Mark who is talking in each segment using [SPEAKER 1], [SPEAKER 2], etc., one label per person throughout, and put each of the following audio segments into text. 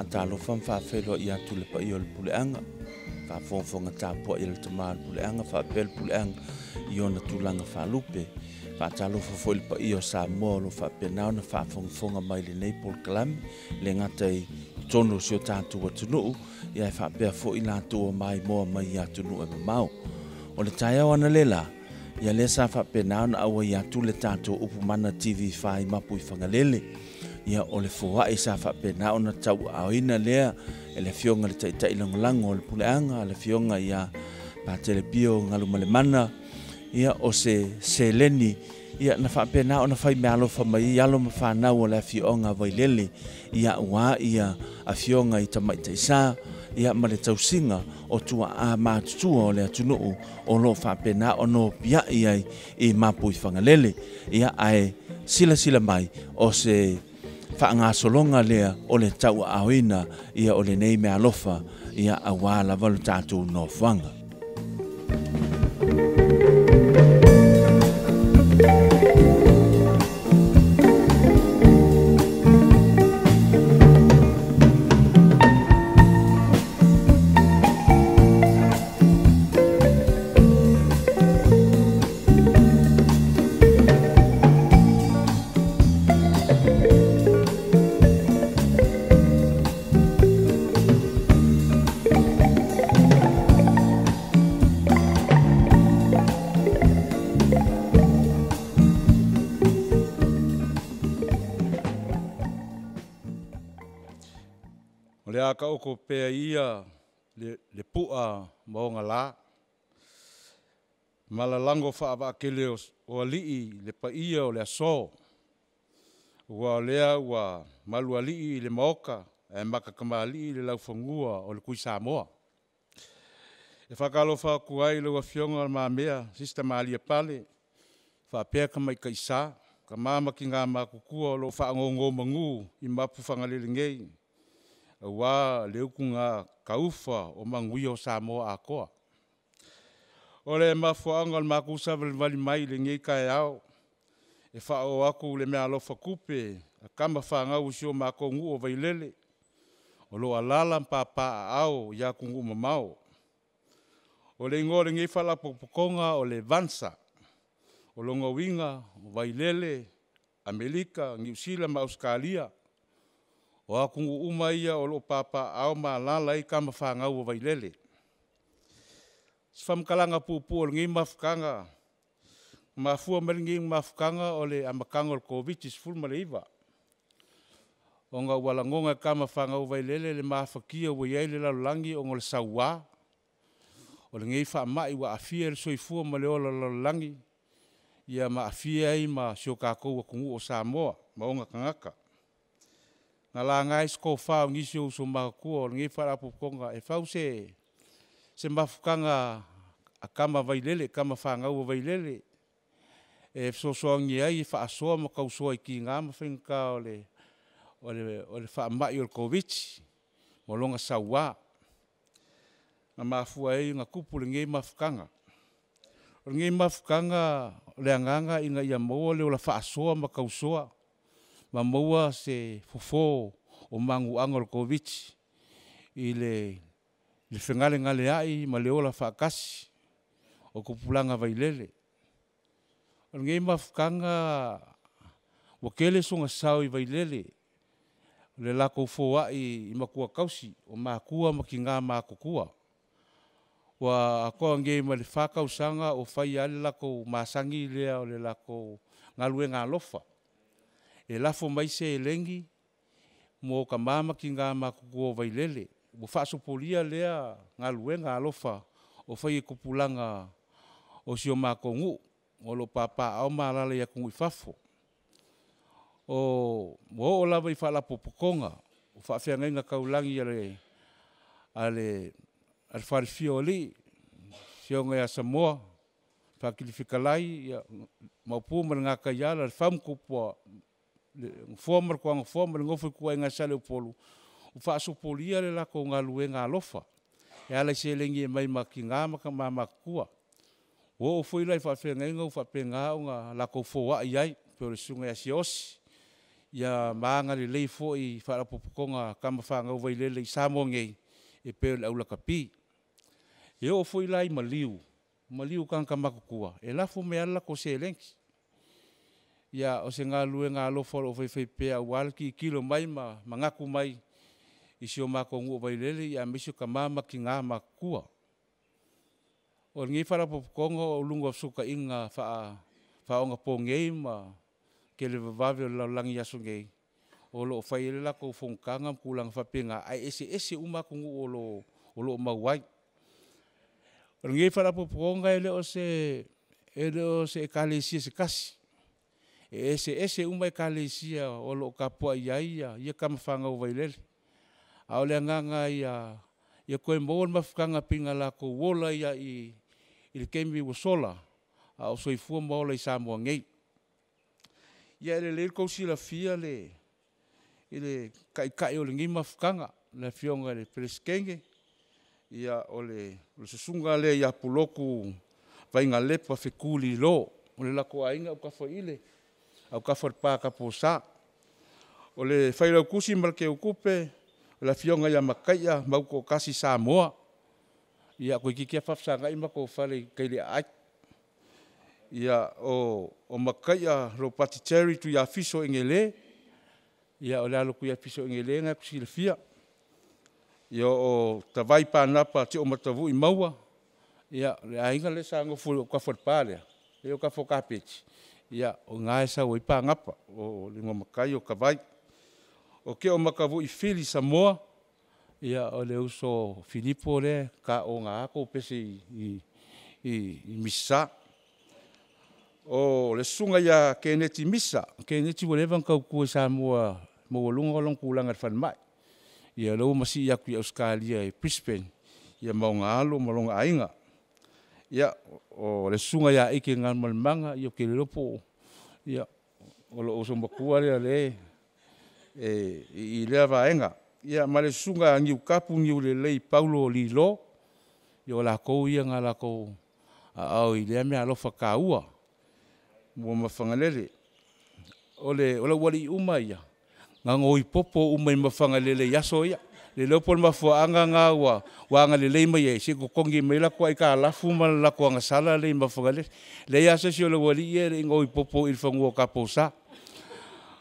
[SPEAKER 1] whaatalofa whaafelo i atu le pa i o le puleanga. Whaafonfonga tāpua i le tamaa le puleanga, whaapel puleanga i ona tūlanga whaalupe. Whaatalofa fo i le pa i o Samoa lo whaapenao na whaafonfonga mai LENEI Polokalame, le ngata i tono si o tātua tunuu, ia e whaapea fo i nātua mai moa mai i atunu e mamau. O le tai au ana lela, ia le sa whaapenao na awa i atu le tātua upumana TV Foai Mapu i Fagalele. Ia o le Foai sa whaapenao na tau aoina lea, e le fionga le taitai langolango o le puleanga, le fionga ia pātelepio ngalumalemana, ia o se leni, ia na whaapenao na whai mea alofa mai, alo ma Fanau o le fionga Vaillele, ia ua ia a fionga i Tama i taisa, ia ma le tausinga o tua a mātutua o le atunuu o lo whaapenao no pia iai i Mapu i Fagalele, ia ai sila mai o se whaangasolonga lea o le tau aoina ia o LENEI mea alofa ia a wala walu tātou NOFOAGA.
[SPEAKER 2] Le aka oko pea ia le pua maonga la. Malalango whaavakele o alii le pa ia o le aso. Ua lea ua malu alii le maoka e makakama alii le laufangua o le kui Samoa. E whakalo whakuai le wafionga ma mea sista maalia pale. Whapea kamai kaisa. Ka mama ki ngā makukua o lo whaangongo mangu i Mapu Fagalele ngei. Wa leuku ngā kaufa o mangui o Samoa a koa. O le mafuanga le makusa vali mai le ngei kai au. E whao aku le mea alofa kupe, a kama whangau si o mako ngu o Vaillele. O lo alala mpapa au ya kungu mamau. O le ngore ngei whala popokonga o le vansa. O lo ngawinga, o Vaillele, Amerika, New Zealand, Australia. O akungu umaia o lo papa au ma lalai kama whangau o Vaillele. Sfamkalanga pupu o ngi mafkanga. Mafua maringi mafkanga o le amakanga o COVID is full maleiva. O nga walangonga kama whangau Vaillele le mafakia o Vaillele lalangi o ngol sawa. O le ngi whaamai wa afia le soifua maleo lalangi. Ia ma afia ai ma siokako wa kungu o Samoa. Maonga kangaka. Nga la ngai sko whao ngisi o so makakua o ngi wharapukonga e whao se mafukanga a kama Vaillele, kama whangau o Vaillele. E sosoangi ai e whaasoa ma kausoa i ki ngā mawhinka o le whaamai o le COVID. Mo longa sawa. Nga mafua ai nga kupu le ngi mafukanga. O ngi mafukanga le anganga inga ia maua le o la whaasoa ma kausoa. Ma maua se fofo o mangu angol COVID i le whengale ngale ai ma leola whaakasi o kupulanga Vaillele. O ngei mafukanga wakele songa sao i Vaillele le lako Foai i makua kausi o makua maki ngā makukua. Wa akoa ngei ma le whakausanga o whai ale lako masangi lea o le lako ngalue ngā lofa. E lafo mai se lengi mo ka mama ki ngā makuku o Vaillele. Mo whaasopolia lea ngā lue ngā alofa o whai e kupulanga o si o makongu o lo papa au maalala ia kungu i fafo. O mo o lava i whaalapo pokonga o whaafia ngai ngā kaulangi ale wharifio li si o ngai a Samoa whakilifikalai Mapu ma ngā kaiala le whamkupua Fomar ko ang fomar ngofu ko nga sale polu. Ufa sopolia le la ko nga lue nga lofa. E ala se lengi mai makinga maka mama kua. O foi lai fa fe nga fa pe nga la ko foa ai pe sunga ya sios. ia maanga lei fo'i whaarapopokonga kama whangau Vaillele I Samoa ngei e peo le aula kapi. E o fo'i lai maliu kanga makukua. E lafo me ala ko se lenki. Ia o se ngā lue ngā lofa o whai pea walki kilo mai ma mangaku mai I sio mako ngu o Vaillele ia misio ka mama ki ngā makukua. O ngi whaarapopokonga o lunga suka inga whaonga po ngei ma ke le vavave o laulangi aso ngei. O lo Vaillele la ko fongkanga kulang whapenga ai ese umako ngu o lo mauai. O ngi whaarapopokonga ele o se ekalesia se kasi. Ese umai ekalesia o lo kapua ia kama whangau Vaillele. A le nganga ia koe mōn mafukanga pinga la ko wola ia I le kemi wasola. A o soifua maola I Samoa ngei. Ia le kousi la fia le kai o le ngi mafukanga. Le fionga le peleskenge. Ia o le susunga le ia puloku vainga lepa whekuli lo. O le lako ainga o kawha ile. Au kawha pā kaposa. O le whailau kusi malke ukupe. La fionga ia makaia mauko kasi Samoa. Ia koe kikia whafsanga ima ko whare kaile ai. Ia o makaia ro pati cherry tu ia fiso ingele. Ia o le alo ku ia fiso ingele nga kusi le fia. Ia o tawai pānapa te o matavu I maua. Ia le ainga le sango fulu o kawha pālea. Le o kawha kapeti. Ia o ngāe sa o ipa ngapa. O lingo makai o kawai. O ke o makavu I Fili Samoa, ia o le uso Filipo le, ka o ngā ako pese I misa. O le sunga ia keneti misa, keneti walevan kau kua Samoa, mawalunga long kulanga whanmai. Ia lau masi iaku I Australia Brisbane, ia mau ngā alo, malonga ainga. Ia o le sunga ia ike ngā malimanga, ia ke le lopo, ia o lo oso makua le I lea vaenga. Ia male sunga ngiu kapu ngiu le lei Paulo Lilo. Ia o lako ia ngā lako au I lea mea alofa kaua. Mua mawhangalele. O le wali uma ia. Ngā ngoi popo umai mawhangalele yaso ia. Le leopol mafuanga ngā wanga le lei mai e. Se kukongi mai lako ai ka alafu ma lako anga sala lei mawhangalele. Le yasa si o le wali ia le ngoi popo I whangua kaposa.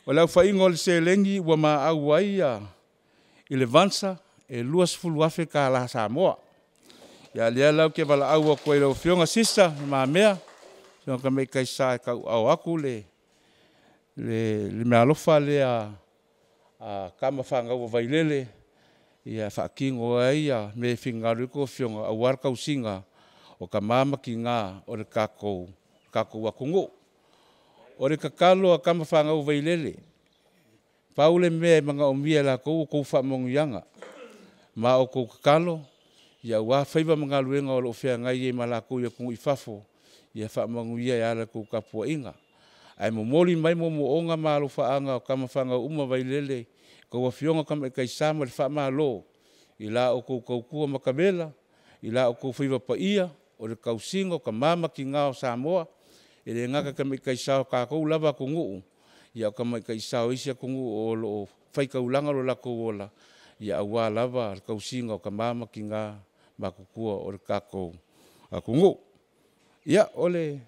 [SPEAKER 2] O lau whaingo le se lengi ua maa au ai I le vansa e luas fulu afe ka la Samoa. Ia lea lau ke wala au a koe lau whionga sisa maa mea. Whionga ka mei kai sa e kau au aku le mea alofa le a kama whangau a Vaillele. Ia whaakingo ai me whingaru ko whionga a warkau singa o ka mama ki ngā o le kako akungo. O re kakalo a kama whangau Vaillele. Paule mea mga o mia la kou whamongu yanga. Ma o kou kakalo, ia ua whaiva mga luenga o lo whea ngai e malako ia kungu I whafo. Ia whamongu ia e ala kou kapua inga. Ai mo moli mai mo onga malo whaanga o kama whangau uma Vaillele. Kou a whionga kama e kaisama le whamalo. I la o kou kaukua makabela. I la o kou whaiva pa ia. O le kausingo ka mama ki ngā o Samoa. E le ngaka ka mai kaisao kākou lava kungu. Ia ka mai kaisao isia kungu o lo whaikaulanga lo lako ola. Ia awa lava kausinga o ka mama ki ngā makukua o le kākou kungu. Ia o le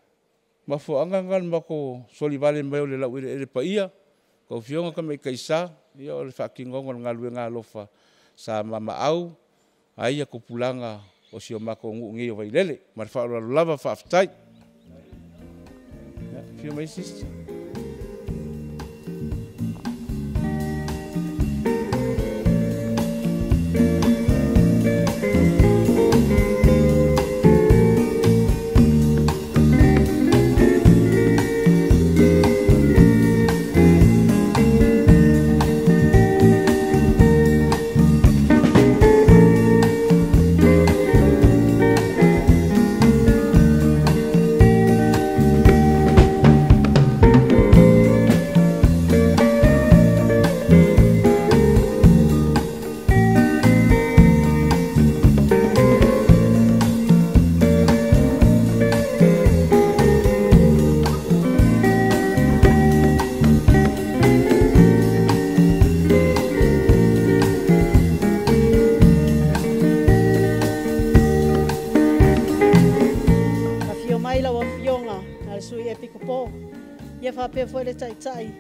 [SPEAKER 2] mafuangangan mako solivale mai o le lau ele pa ia. Kau whionga ka mai kaisa. Ia o le whakingonga ngalue ngā lofa sa mama au. Aia kupulanga o sio mako ngu ngi o Vaillele. Marfa o lava whaftai. Feel my sister.
[SPEAKER 3] Ia whape foi le taitai.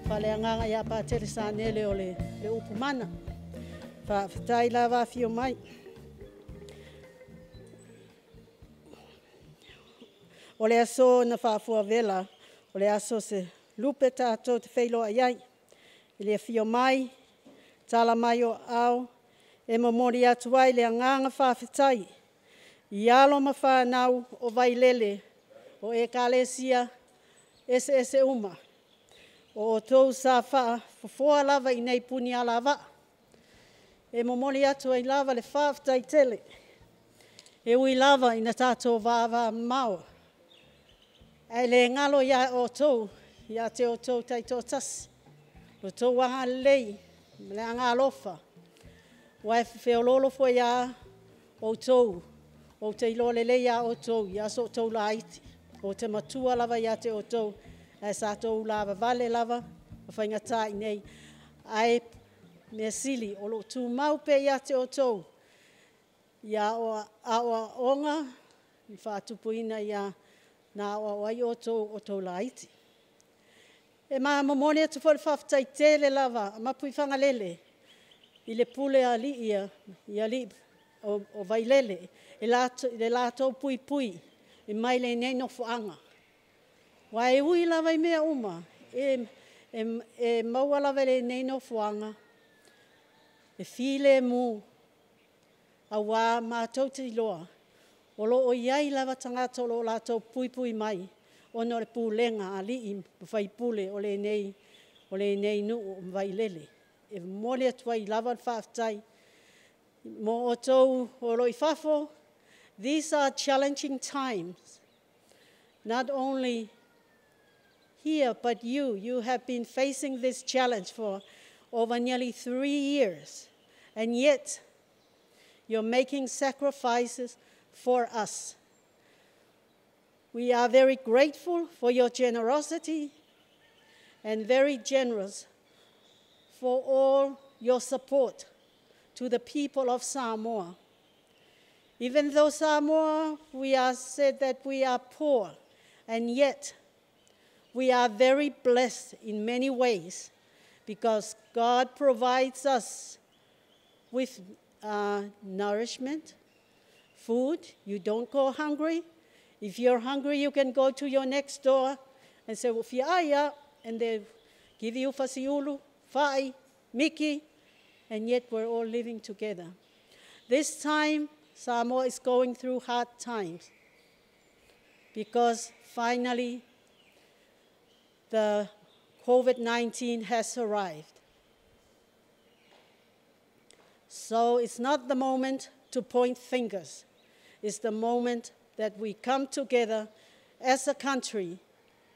[SPEAKER 3] Whale anganga ia pātere sānele o le upumana. Whawhitai la wawhio mai. O le aso na whafua vela, o le aso se lupe tātou te wheiloa iai. I le whio mai, tala mai o au, e mamori atu ai le anganga whawhitai. I alo ma Fanau o Vaillele, o e kalesia, ese uma. O tau sa wha, fofoa lava I nei puni a lava. E mamori atu ai lava le whawhitai tele. E ui lava I na tātou vāwa maua. E le ngalo ia o tau, ia te o tau tai tō tasi. O tau wanga lei, le anga alofa. Wai whiololo fo ia o tau. O te ilole le ia o tau, ia so tau la iti. O te matua lava ia te o tau, e sa tau lava vale lava, a whaingata I nei. Ai me sili, o lo tu mau pe ia te o tau. Ia o onga, I whātupuina ia na wai o tau la iti. E maa mamone atu fo le whawhitai tele lava, Mapu I Fagalele, I le pule a li ia, I a li o Vaillele, le lātou pui pui, I mai LENEI NOFOAGA. Wa e ui lava I mea uma, e maua lava LENEI NOFOAGA, e file mu, a wā mātou te iloa, o lo o iai lava tangata o lo lātou pui pui mai, o no le pūlenga a li I whai pule o LENEI nu o Vaillele. E mole atua I lava whawhitai. Mo o tau o lo I whafo, these are challenging times. Not only here, but you have been facing this challenge for over nearly 3 years. And yet, you're making sacrifices for us. We are very grateful for your generosity and very generous for all your support to the people of Samoa. Even though Samoa, we are said that we are poor, and yet we are very blessed in many ways because God provides us with nourishment, food. You don't go hungry. If you're hungry, you can go to your next door and say, "Fiaya," and they give you fasiulu, Foai, Miki, and yet we're all living together. This time, Samoa is going through hard times because finally the COVID-19 has arrived. So it's not the moment to point fingers. It's the moment that we come together as a country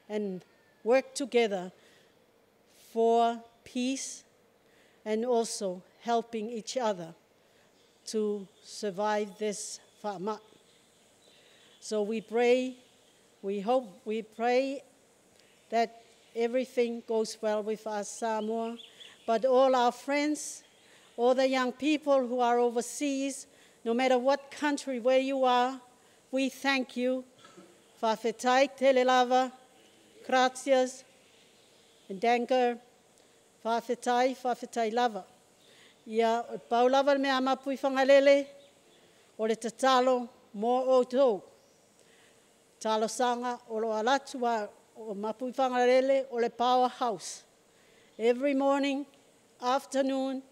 [SPEAKER 3] and work together for peace and also helping each other to survive this whama. So we pray, we pray that everything goes well with us, Samoa, but all our friends, all the young people who are overseas, no matter what country, where you are, we thank you. Whawhetai, telelava, gracias, and danker, whawhetai lava. Ia, pau lava me a Mapu I Fagalele, o le tatalo mo o tau. Talo sanga o lo alatua o Mapu I Fagalele o le powerhouse. Every morning, afternoon,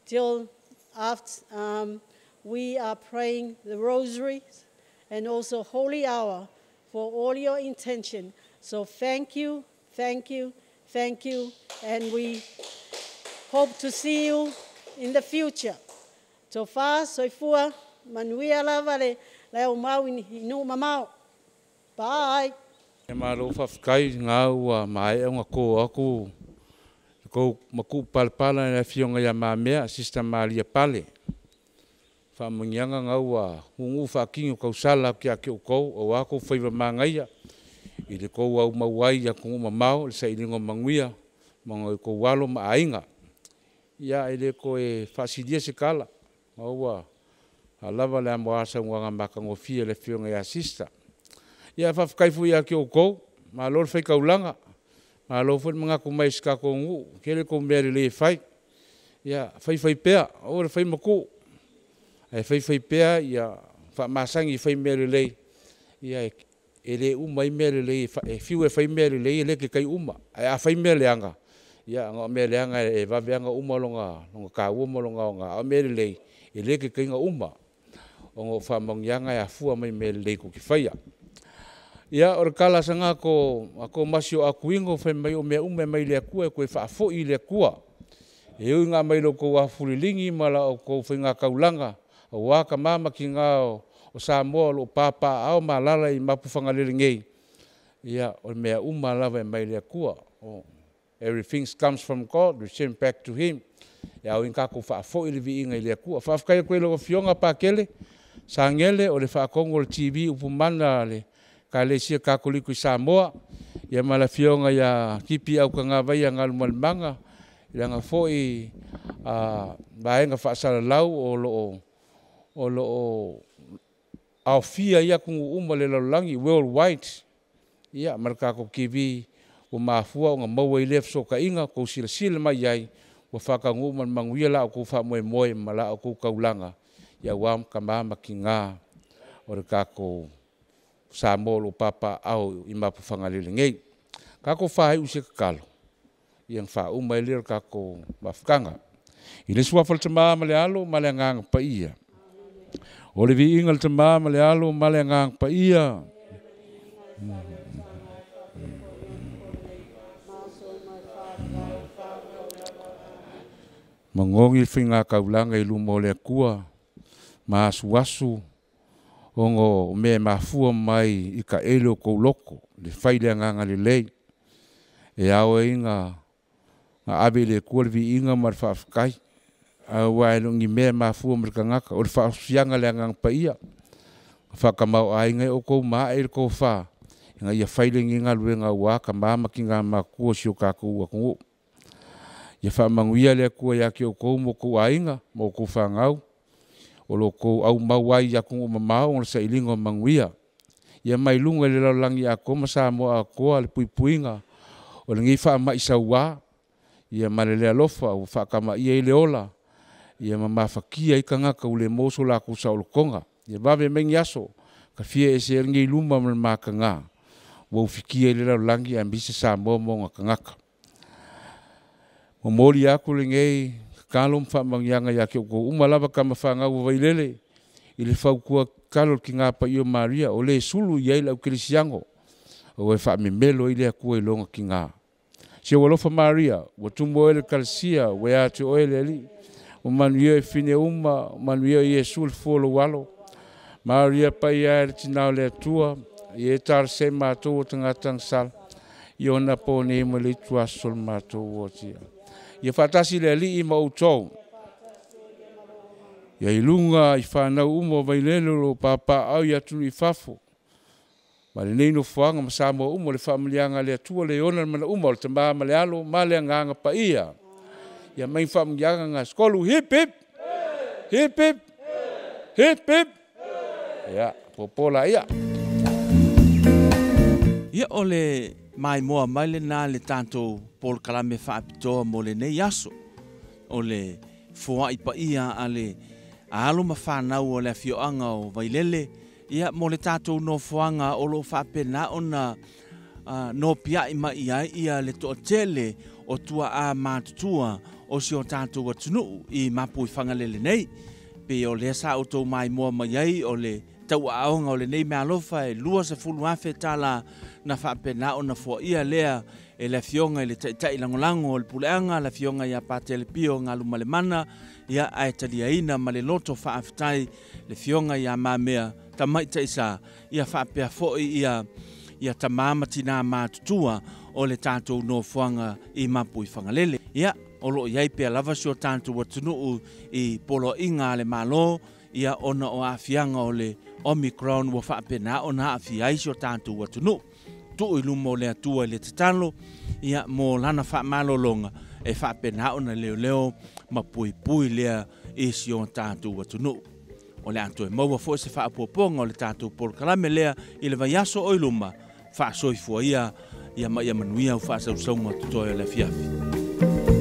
[SPEAKER 3] till after, we are praying the rosaries and also holy hour for all your intention. So thank you, thank you, thank you, and we hope to see you in the future. Tofa, soifua, manuia lava le o mau inu mamau. Bye.
[SPEAKER 2] E maro whawhikai ngā ua mai e ngā kō aku. Ko maku palpala na fionga ya mamea sista Maria pale. Fa mungianga nga ua hungu fa kingo kausala ki ake ukou o ako faiva mangaia. I le kou au mauai ya kungu mamau le sa ilingo manguia mga ko walo maainga. Ia ele ko e fasidia se kala. Maua alava le amoasa nganga makangofia le fionga ya sista. Ia fa fkaifu ya ki ukou malo fai kaulanga malo fai mga kumai ska ko ngu kele ko meri le fai ya fai pea o fai maku ai fai pea ya fa masangi fai meri le ya ele umai meri le e fiu fai meri le le ke kai uma ai fai meri anga ya nga meri anga e va venga uma longa ka uma longa nga meri le ele ke kai nga uma o fa mangyanga ya fu mai meri le ko ki fai ya or kala sanga ko ako masio akuingo fai mai o me ume mai le ku ko fa fo i le ku e nga mai lo ko wa fulilingi mala ko fai nga kaulanga wa ka mama ki nga o Samoa lo papa au malala I Mapu Fagalele ngei ia o mea uma lava mai le kua everything comes from God, return back to him ia o inka ko fa fo I le vi inga le kua fa kai ko lo fionga pa kele sangele o le fa kongo TV upumana le ka le sia ka ko liku Samoa ia mala fionga ia kipi au ka nga vai ngal manga ia nga fo I baenga fa sala lau o lo au fia ia kungu uma le langi worldwide ia marka ko kiwi o mafua nga maua I lef so ka inga ko sila mai ai o faka ngu man manguia la ko fa moe mala ko kaulanga ia wam ka mama kinga o ka ko Samoa papa au I Mapu Fagalele ngei ka ko fa u se kalo yang fa uma le ka ko mafkanga ile sua fal tama male alo male ngang pa ia o le vi ingal Tama ma le alo ma le ngang pa ia mangongi finga kaulanga I lumo le kua masuasu ongo me mafua mai I ka elo ko loko le faile nganga le lei e ao inga nga abe le kua le vi inga mar faafkai wa ngi me mafua merkangaka o fa fianga le ngang pa ia fa ka mau ai ngai o ko ma e ko fa nga ia faile nginga luenga wa ka mama kinga ma ku sio ka ku ko ia fa manguia le ku ya ki o ko mo ku ainga mo ku fa ngau o lo ko au mau ai ya ku ma o sa ilingo manguia ia mai lunga le langi a ko ma sa mo a ko al puipuinga o ngi fa ma isa wa ia malele alofa o fa ka ma ia le ola ia mamafakia I kanga ka ule moso la ku sa konga ia bave mengi aso ka fie e se ngi luma mal makanga wo fikia le langi ambisi sa mo nga kangaka o mori aku le ngei kalom fa mangyanga ya ke ko umalava ka mafanga o vailele ile fa ku kalol kinga pa io Maria o le sulu ia la krisiango o fa me melo ile ku longa kinga se wolofa Maria wo tumbo ele kalsia we ate oele o manuia e fine uma manuia Yesu le folo walo Maria pa ia e tina le tua e tar se mato o tangata sal iona po ne mo le tua sol mato o tia ia fatasi le li I mautou ia ilunga I Fanau umo Vaillele lo papa au ia tu I fafo ma le nei NOFOAGA ma Samoa umo le familianga le tua le ona ma umo le tama ma le alo ma le nganga pa ia ia mai familianga nga skolu hip hip hip hip hip hip ia popola ia
[SPEAKER 1] ole mai moa mai le na le tanto Polokalame faapitoa mo le nei aso ole Foai pa ia ale alo ma Fanau o le afioanga o Vaillele ia mo le tatou NOFOAGA o lo faapena ona no pia ma ia le to'atele o tua a matutua o si o tatou atunu I Mapu Fagalele nei pe o le sa auto mai moa mai ai o le tau aonga o le nei mea alofa e lua se fulu afe tala na faapena ona foia lea e le fionga le tai langolango o le puleanga le fionga ia patele pio ngā luma le mana ia ai taliaina ma le loto faafetai le fionga ia mamea tamai taisa ia faapea foi ia tamama tina matutua o le tatou NOFOAGA I Mapu Fagalele ia o lo iai pe lava sio tatou atunuu I polo inga le malo ia ona o afianga o le Omicron wa faapena ona afiai sio tatou atunuu tu I lumo le atua le tatalo ia mo lana faamalolonga e faapena ona leo ma pui lea I sio tatou atunuu o le atu e maua fo se faapoponga o le tatou Polokalame lea I le vaiaso o iluma whaasoifua ia manuia o whaasausaunga tutoe le fiafi.